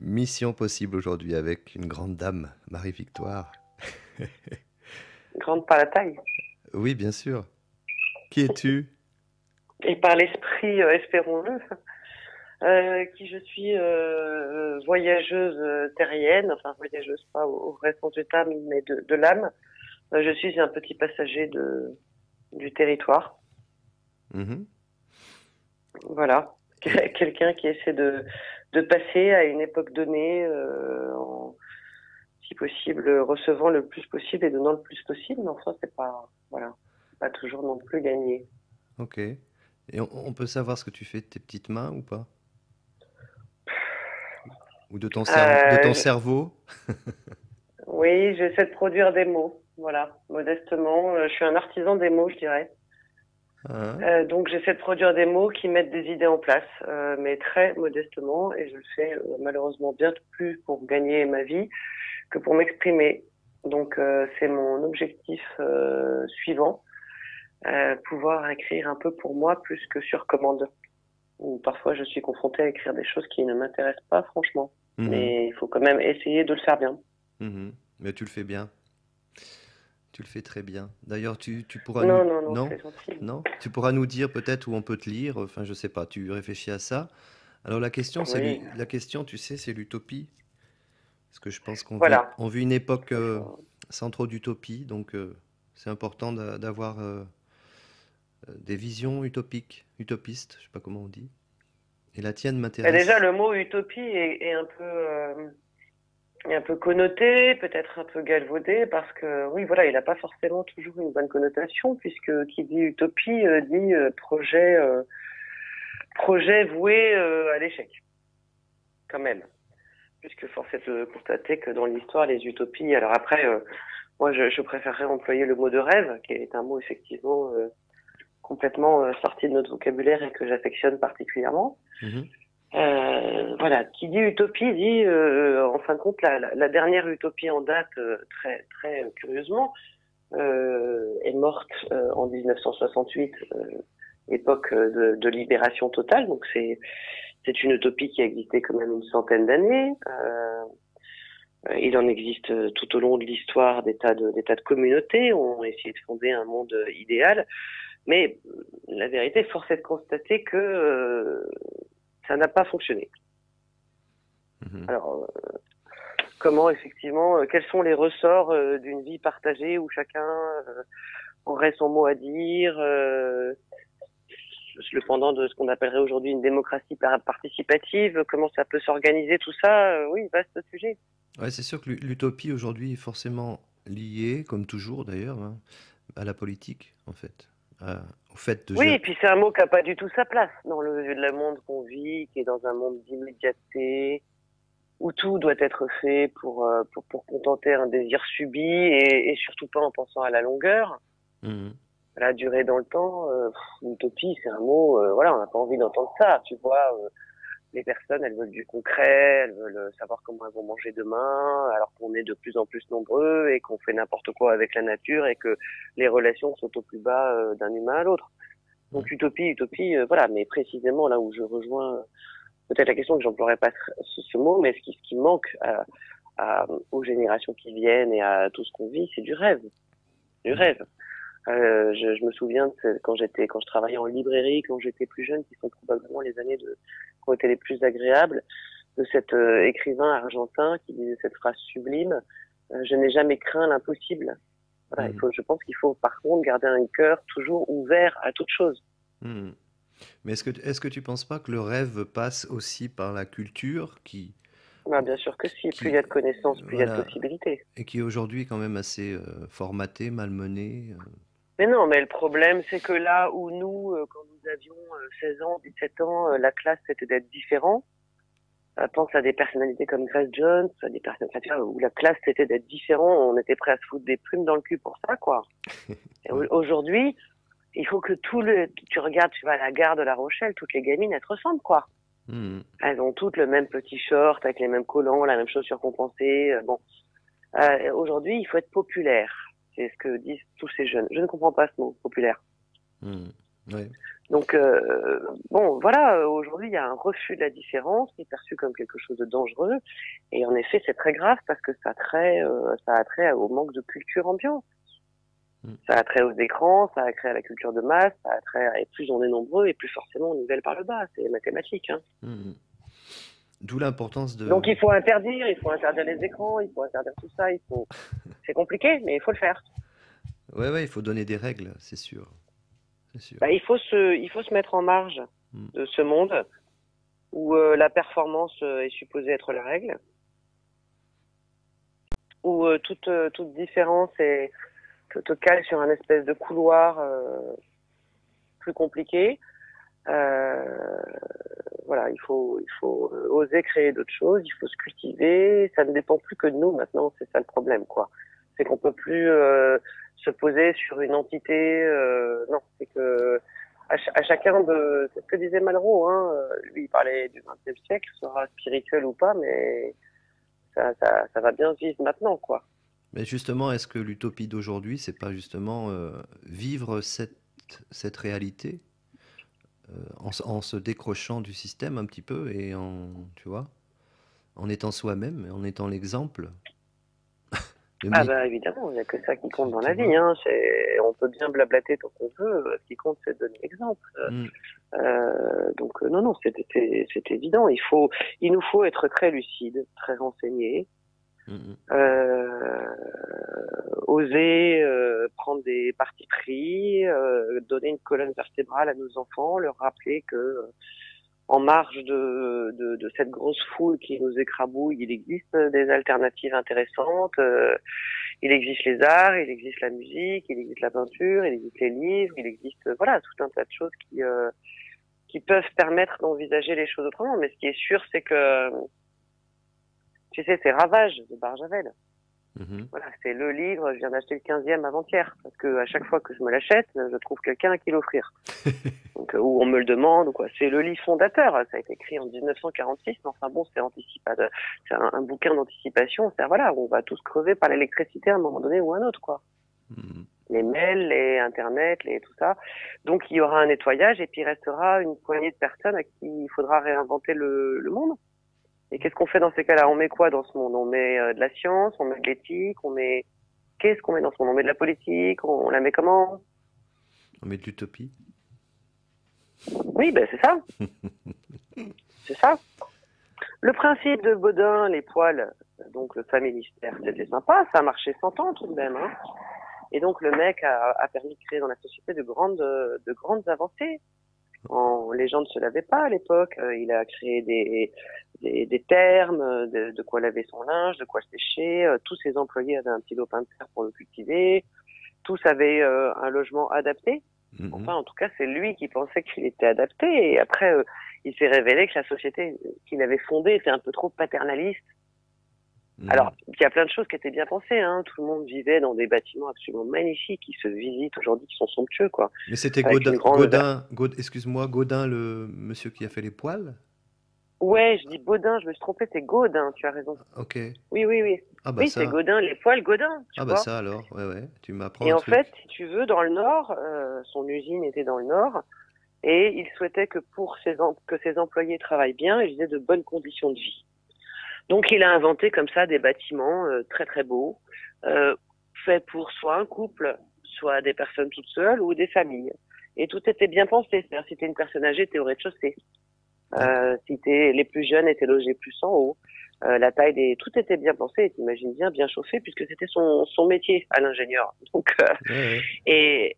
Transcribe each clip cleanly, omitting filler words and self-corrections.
Mission possible aujourd'hui avec une grande dame, Marie-Victoire. Grande par la taille. Oui, bien sûr. Qui es-tu? Et par l'esprit, espérons-le. Qui je suis voyageuse terrienne, enfin voyageuse pas au vrai sens du terme, mais de l'âme. Je suis un petit passager du territoire. Mhm. Voilà. Et Quelqu'un qui essaie de passer à une époque donnée, en, si possible, recevant le plus possible et donnant le plus possible. Mais enfin, c'est pas, voilà, c'est pas toujours non plus gagné. ok. Et on peut savoir ce que tu fais de tes petites mains ou pas? Ou de ton Euh, cerveau? oui, j'essaie de produire des mots. Voilà, modestement. Je suis un artisan des mots, je dirais. Hein. Donc j'essaie de produire des mots qui mettent des idées en place, mais très modestement, et je le fais malheureusement bien plus pour gagner ma vie que pour m'exprimer. Donc c'est mon objectif suivant, pouvoir écrire un peu pour moi plus que sur commande. Ou parfois je suis confrontée à écrire des choses qui ne m'intéressent pas franchement, Mhm. mais il faut quand même essayer de le faire bien. Mhm. Mais tu le fais bien. Tu le fais très bien. D'ailleurs, tu pourras nous... Non, non, non, Non? c'est gentil. Non? Tu pourras nous dire peut-être où on peut te lire. Enfin, je sais pas. Tu réfléchis à ça. Alors la question, Oui, la question, tu sais, c'est l'utopie. Parce que je pense voilà. on vit une époque Il faut... sans trop d'utopie, donc c'est important d'avoir des visions utopiques, utopistes, je sais pas comment on dit. Et la tienne Bah, déjà, m'intéresse. le mot utopie est un peu connoté, peut-être un peu galvaudé, parce que oui, voilà, il n'a pas forcément toujours une bonne connotation, puisque qui dit utopie dit projet voué à l'échec, quand même. Puisque force est de constater que dans l'histoire, les utopies. Alors après, moi, je préférerais employer le mot de rêve, qui est un mot effectivement complètement sorti de notre vocabulaire et que j'affectionne particulièrement. Mhm. Voilà, qui dit utopie dit, en fin de compte, la dernière utopie en date, très très curieusement, est morte en 1968, époque de libération totale. Donc c'est une utopie qui a existé quand même une centaine d'années. Il en existe tout au long de l'histoire des tas de communautés ont essayé de fonder un monde idéal, mais la vérité, force est de constater que ça n'a pas fonctionné. Mhm. Alors, comment effectivement, quels sont les ressorts d'une vie partagée où chacun aurait son mot à dire, le pendant de ce qu'on appellerait aujourd'hui une démocratie participative, comment ça peut s'organiser tout ça, oui, vaste sujet. Ouais, c'est sûr que l'utopie aujourd'hui est forcément liée, comme toujours d'ailleurs, hein, à la politique, en fait. Au fait de Oui, gérer. et puis c'est un mot qui n'a pas du tout sa place dans le monde qu'on vit, qui est dans un monde d'immédiateté, où tout doit être fait pour contenter un désir subi et surtout pas en pensant à la longueur. Mhm. La durée dans le temps, utopie, c'est un mot, voilà, on n'a pas envie d'entendre ça, tu vois. Les personnes, elles veulent du concret, elles veulent savoir comment elles vont manger demain, alors qu'on est de plus en plus nombreux et qu'on fait n'importe quoi avec la nature et que les relations sont au plus bas d'un humain à l'autre. Donc utopie, voilà, mais précisément là où je rejoins peut-être la question que j'emploierais pas ce mot, mais ce qui manque aux générations qui viennent et à tout ce qu'on vit, c'est du rêve, du Mhm. rêve. Je me souviens de quand je travaillais en librairie, quand j'étais plus jeune, qui sont probablement les années qui ont été les plus agréables, de cet écrivain argentin qui disait cette phrase sublime, je n'ai jamais craint l'impossible. Voilà, Mhm. je pense qu'il faut par contre garder un cœur toujours ouvert à toute chose. Mhm. Mais est-ce que tu penses pas que le rêve passe aussi par la culture Bah, bien sûr que si, plus il y qui, a de connaissances, plus il y a de voilà, possibilités. et qui est aujourd'hui quand même assez formatée, malmenée. Mais non, mais le problème, c'est que là où nous, quand nous avions 16 ans, 17 ans, la classe, c'était d'être différent. Pense à des personnalités comme Grace Jones, à des personnes, enfin, tu vois, où la classe, c'était d'être différent. On était prêt à se foutre des plumes dans le cul pour ça, quoi. Et Ouais. aujourd'hui, il faut que tu regardes, tu vas à la gare de La Rochelle, toutes les gamines, elles te ressemblent, quoi. Mhm. Elles ont toutes le même petit short, avec les mêmes collants, la même chaussure compensée. Bon. Aujourd'hui, il faut être populaire. C'est ce que disent tous ces jeunes. Je ne comprends pas ce mot, populaire. Mhm. Ouais. Donc, bon, voilà, aujourd'hui, il y a un refus de la différence qui est perçu comme quelque chose de dangereux. Et en effet, c'est très grave parce que ça a trait au manque de culture ambiante. Mm. Ça a trait aux écrans, ça a trait à la culture de masse, ça a trait, et plus on est nombreux, et plus forcément on nivelle par le bas. C'est mathématique, hein. Mm. D'où l'importance Donc de... il faut interdire les écrans, il faut interdire tout ça, c'est compliqué, mais il faut le faire. Ouais, il faut donner des règles, c'est sûr. C'est sûr. Bah, il faut se mettre en marge Mm. de ce monde où la performance est supposée être la règle, où toute différence te cale sur un espèce de couloir plus compliqué. Voilà, il faut oser créer d'autres choses, il faut se cultiver. Ça ne dépend plus que de nous maintenant, c'est ça le problème, quoi. C'est qu'on peut plus se poser sur une entité. Non, c'est que à chacun de. C'est ce que disait Malraux, hein. Lui, il parlait du XXe siècle, sera spirituel ou pas, mais ça va bien se vivre maintenant, quoi. Mais justement, est-ce que l'utopie d'aujourd'hui, c'est pas justement vivre cette réalité en se décrochant du système un petit peu et tu vois, en étant soi-même, en étant l'exemple de Ah mé- bah évidemment, il n'y a que ça qui compte dans tu la vois? vie, hein. On peut bien blablater tant qu'on veut, ce qui compte c'est de donner l'exemple. Mm, Donc non, non, c'est évident. Il nous faut être très lucide, très renseigné, mm, mm. oser prendre des partis pris, donner une colonne vertébrale à nos enfants, leur rappeler que en marge de cette grosse foule qui nous écrabouille, il existe des alternatives intéressantes. Il existe les arts, il existe la musique, il existe la peinture, il existe les livres, il existe voilà tout un tas de choses qui peuvent permettre d'envisager les choses autrement. Mais ce qui est sûr, c'est que tu sais, c'est Ravage de Barjavel. Mhm. Voilà, c'est le livre. Je viens d'acheter le 15e avant-hier parce que à chaque fois que je me l'achète, je trouve quelqu'un à qui l'offrir. Donc ou on me le demande ou quoi. C'est le livre fondateur. Ça a été écrit en 1946. Mais enfin bon, c'est un bouquin d'anticipation. C'est voilà, on va tous crever par l'électricité à un moment donné ou à un autre, quoi. Mhm. Les mails, les internet, les tout ça. Donc il y aura un nettoyage et puis il restera une poignée de personnes à qui il faudra réinventer le monde. Et qu'est-ce qu'on fait dans ces cas-là? On met quoi dans ce monde? On met de la science, on met de l'éthique, qu'est-ce qu'on met dans ce monde? On met de la politique, on la met comment? On met de l'utopie. Oui, ben c'est ça. C'est ça. Le principe de Baudin, les poils, donc le familistère, c'était sympa, ça a marché 100 ans tout de même, hein. Et donc le mec a permis de créer dans la société de grandes avancées. Les gens ne se lavaient pas à l'époque. Il a créé des termes, de quoi laver son linge, de quoi sécher. Tous ses employés avaient un petit lopin de terre pour le cultiver. Tous avaient un logement adapté. Mhm. Enfin, en tout cas, c'est lui qui pensait qu'il était adapté. Et après, il s'est révélé que la société qu'il avait fondée était un peu trop paternaliste. Mhm. Alors, il y a plein de choses qui étaient bien pensées, hein. Tout le monde vivait dans des bâtiments absolument magnifiques qui se visitent aujourd'hui, qui sont somptueux, quoi. Mais c'était Avec une Excuse-moi, Gaudin, le monsieur qui a fait les poils? Ouais, je dis Baudin, je me suis trompée, c'est Gaudin, tu as raison. Ok. Oui, oui, oui. Ah bah Oui, c'est ça. Gaudin, les poils Gaudin, tu Ah bah vois. ça alors. Ouais, tu m'apprends Et un en fait, truc. si tu veux, dans le Nord, son usine était dans le Nord, et il souhaitait que que ses employés travaillent bien, ils aient de bonnes conditions de vie. Donc il a inventé comme ça des bâtiments très très beaux, faits pour soit un couple, soit des personnes toutes seules ou des familles. Et tout était bien pensé. C'est-à-dire, si t'es une personne âgée, t'es au rez-de-chaussée. Les plus jeunes étaient logés plus en haut. La taille tout était bien pensé, et t'imagines bien chauffé, puisque c'était son métier à l'ingénieur. Donc, Ouais.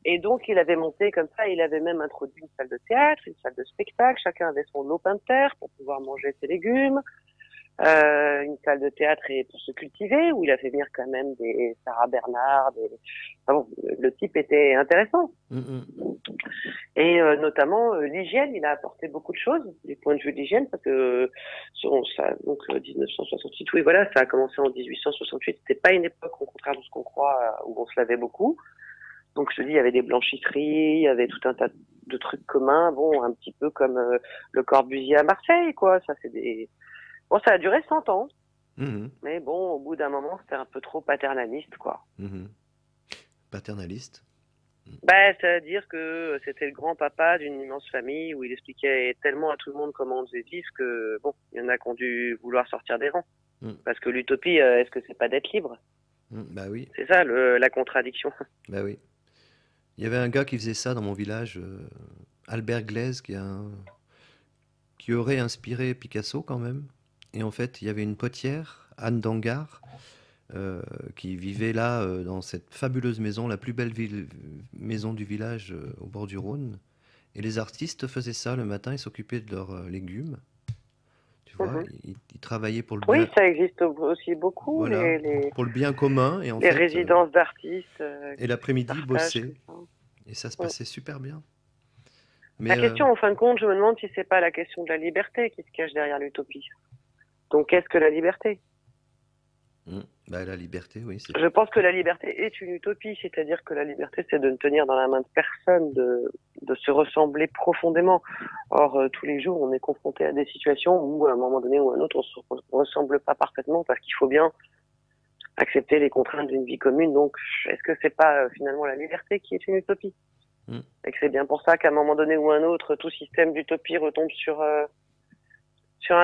et donc il avait monté comme ça, il avait même introduit une salle de théâtre, une salle de spectacle, chacun avait son lopin de terre pour pouvoir manger ses légumes, une salle de théâtre et pour se cultiver, où il a fait venir quand même des Sarah Bernard, enfin bon, le type était intéressant. Mhm. Et notamment l'hygiène, il a apporté beaucoup de choses du point de vue de l'hygiène, parce que donc 1968, oui voilà, ça a commencé en 1868. C'était pas une époque, au contraire de ce qu'on croit, où on se lavait beaucoup. Donc je te dis, il y avait des blanchisseries, il y avait tout un tas de trucs communs, bon, un petit peu comme le Corbusier à Marseille, quoi. Ça a duré 100 ans, Mhm. mais bon, au bout d'un moment, c'était un peu trop paternaliste, quoi. Mhm. Paternaliste. Bah, c'est-à-dire que c'était le grand-papa d'une immense famille où il expliquait tellement à tout le monde comment on devait vivre que, bon, il y en a qui ont dû vouloir sortir des rangs. Mm. Parce que l'utopie, est-ce que c'est pas d'être libre? Bah oui, C'est ça, la contradiction. bah oui. Il y avait un gars qui faisait ça dans mon village, Albert Glaise, qui aurait inspiré Picasso quand même. Et en fait, il y avait une potière, Anne Dangar, euh, qui vivait là, dans cette fabuleuse maison, la plus belle maison du village, au bord du Rhône. Et les artistes faisaient ça le matin, ils s'occupaient de leurs légumes, tu vois, Mhm. ils travaillaient pour le Oui, bien, ça existe aussi beaucoup, voilà, pour le bien commun, et en les fait, résidences d'artistes et qui l'après-midi, ils partagent bossaient, comme ça. et ça se Mm. passait super bien. Mais La question, en fin de compte, je me demande si c'est pas la question de la liberté qui se cache derrière l'utopie. Donc, qu'est-ce que la liberté? bah, la liberté, oui, c'est... Je pense que la liberté est une utopie, c'est-à-dire que la liberté, c'est de ne tenir dans la main de personne, de se ressembler profondément. Or, tous les jours, on est confronté à des situations où, à un moment donné ou à un autre, on se ressemble pas parfaitement parce qu'il faut bien accepter les contraintes d'une vie commune. Donc, est-ce que c'est pas finalement la liberté qui est une utopie? Mm. Et que c'est bien pour ça qu'à un moment donné ou un autre, tout système d'utopie retombe sur un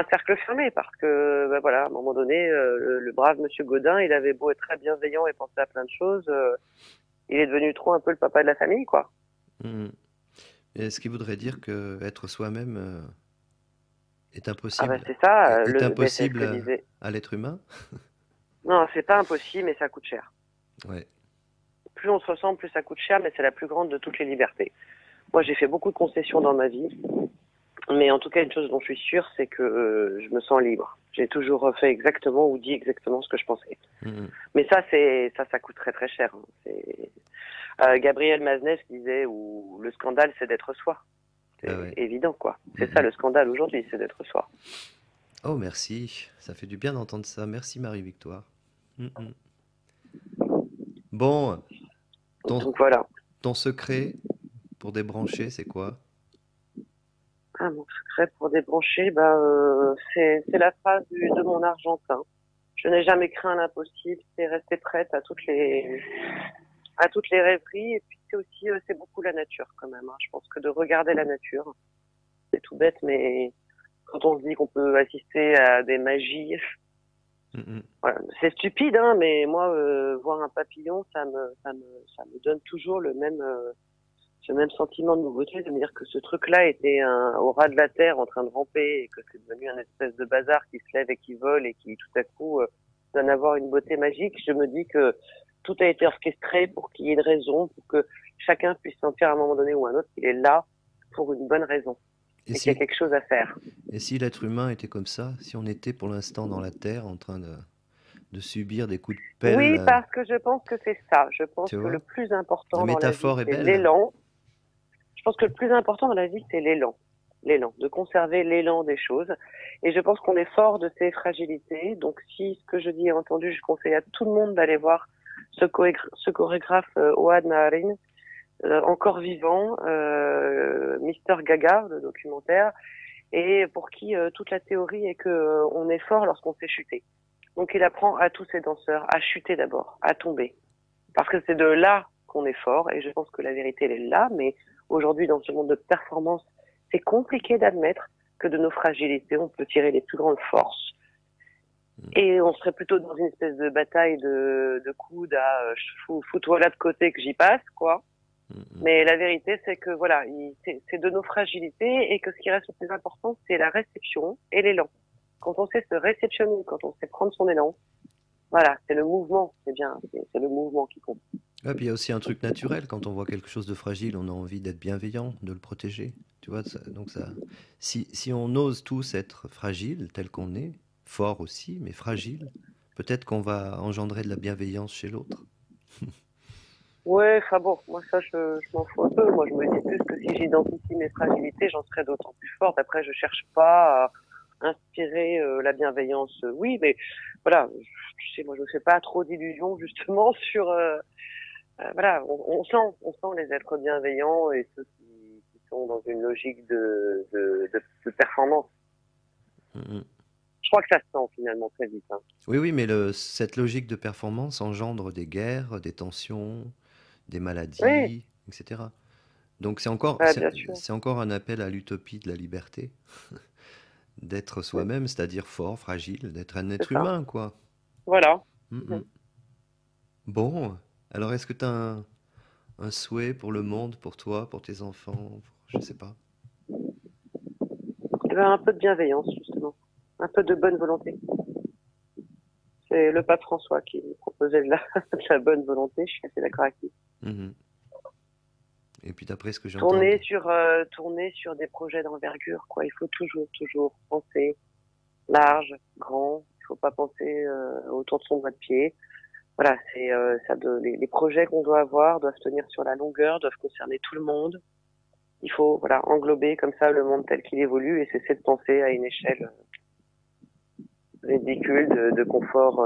cercle fermé, parce que bah voilà, à un moment donné, le brave Monsieur Godin, il avait beau être très bienveillant et penser à plein de choses, il est devenu trop un peu le papa de la famille, quoi. Mm. Et ce qui voudrait dire que être soi-même, est Ah bah impossible, c'est ça, est ben, c'est ce impossible que disait. à l'être humain. Non, c'est pas impossible, mais ça coûte cher. Ouais. Plus on se ressemble, plus ça coûte cher, mais c'est la plus grande de toutes les libertés. Moi, j'ai fait beaucoup de concessions dans ma vie. Mais en tout cas, une chose dont je suis sûre, c'est que je me sens libre. J'ai toujours fait exactement ou dit exactement ce que je pensais. Mm. Mais ça coûte très très cher. Hein. C'est Gabriel Maznev qui disait où le scandale, c'est d'être soi. Ah C'est ouais. évident, quoi. C'est ça Mm. le scandale aujourd'hui, c'est d'être soi. Oh, merci. Ça fait du bien d'entendre ça. Merci, Marie-Victoire. Mm. Bon, ton, Donc voilà. ton secret pour débrancher, c'est quoi? Ah, mon secret pour débrancher, c'est la phrase de mon Argentin. Je n'ai jamais craint l'impossible, c'est rester prête à toutes les rêveries. Et puis c'est aussi, c'est beaucoup la nature quand même. Hein. Je pense que de regarder la nature, c'est tout bête, mais quand on se dit qu'on peut assister à des magies, Mm. voilà. C'est stupide, hein, mais moi, voir un papillon, ça me donne toujours ce même sentiment de nouveauté, de me dire que ce truc-là était au ras de la terre en train de ramper et que c'est devenu un espèce de bazar qui se lève et qui vole et qui tout à coup donne à avoir une beauté magique. Je me dis que tout a été orchestré pour qu'il y ait une raison, pour que chacun puisse sentir à un moment donné ou à un autre qu'il est là pour une bonne raison Et et qu'il y a si, quelque chose à faire. et si l'être humain était comme ça, si on était pour l'instant dans la Terre en train de subir des coups de pelle, Oui, parce que je pense que c'est ça. Je pense tu que le vois? plus La important dans la vie, métaphore est c'est belle. l'élan. Je pense que le plus important dans la vie, c'est l'élan. L'élan, de conserver l'élan des choses. Et je pense qu'on est fort de ces fragilités. Donc, si ce que je dis est entendu, je conseille à tout le monde d'aller voir ce chorégraphe Ohad Naharin, encore vivant, Mister Gaga, le documentaire, et pour qui toute la théorie est que on est fort lorsqu'on sait chuter. Donc, il apprend à tous ses danseurs à chuter d'abord, à tomber. Parce que c'est de là qu'on est fort, et je pense que la vérité, elle est là, mais aujourd'hui, dans ce monde de performance, c'est compliqué d'admettre que de nos fragilités, on peut tirer les plus grandes forces. Et on serait plutôt dans une espèce de bataille de coudes à fous-toi là de côté que j'y passe, quoi. Mm. Mais la vérité, c'est que voilà, c'est de nos fragilités et que ce qui reste le plus important, c'est la réception et l'élan. Quand on sait se réceptionner, quand on sait prendre son élan, voilà, c'est le mouvement, c'est bien, c'est le mouvement qui compte. Ouais, puis il y a aussi un truc naturel, quand on voit quelque chose de fragile, on a envie d'être bienveillant, de le protéger. Tu vois, donc ça, si on ose tous être fragile, tel qu'on est, fort aussi, mais fragile, peut-être qu'on va engendrer de la bienveillance chez l'autre. Ouais, enfin bon, moi ça je m'en fous un peu. Moi je me dis plus que si j'identifie mes fragilités, j'en serai d'autant plus forte. Après je cherche pas à inspirer la bienveillance. Oui, mais voilà, tu sais, moi je me fais pas trop d'illusions justement sur voilà, on sent les êtres bienveillants et ceux qui sont dans une logique de performance. Mm. Je crois que ça se sent finalement très vite. Hein. Oui, oui, mais cette logique de performance engendre des guerres, des tensions, des Oui, maladies. etc. Donc c'est encore, Ah, bien sûr. c'est encore un appel à l'utopie de la liberté, d'être Oui, soi-même, c'est-à-dire fort, fragile, d'être un c'est être ça. humain, quoi. Voilà. Mm, Mhm. mm. Bon, alors est-ce que tu as un souhait pour le monde, pour toi, pour tes enfants, je sais pas. Eh ben, un peu de bienveillance, justement. Un peu de bonne volonté. C'est le pape François qui proposait de la, de la bonne volonté. Je suis assez d'accord avec lui. Mhm. Et puis d'après ce que j'entends, Tourner sur des projets d'envergure, quoi. Il faut toujours penser large, grand. Il faut pas penser autour de son doigt de pied. Voilà, c'est les projets qu'on doit avoir doivent tenir sur la longueur, doivent concerner tout le monde. Il faut voilà englober comme ça le monde tel qu'il évolue et cesser de penser à une échelle ridicule de confort,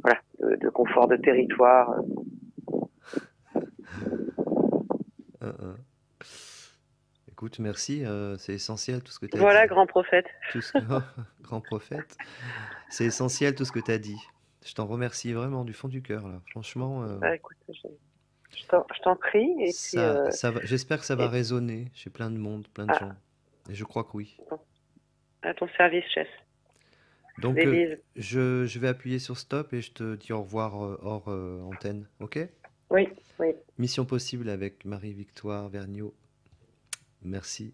voilà, de confort de territoire. euh, écoute, merci, c'est essentiel tout ce que tu as Voilà, dit. grand prophète. Tout ce que... Grand prophète. C'est essentiel tout ce que tu as dit. Je t'en remercie vraiment du fond du cœur, là. Franchement, Bah, écoute, je t'en prie et puis j'espère que ça va et, résonner chez plein de monde, plein de à, gens. Et je crois que oui. à ton service, chef. Donc, Des bises. je vais appuyer sur stop et je te dis au revoir hors antenne. Ok? Oui, oui. Mission possible avec Marie-Victoire Vergniaud. Merci.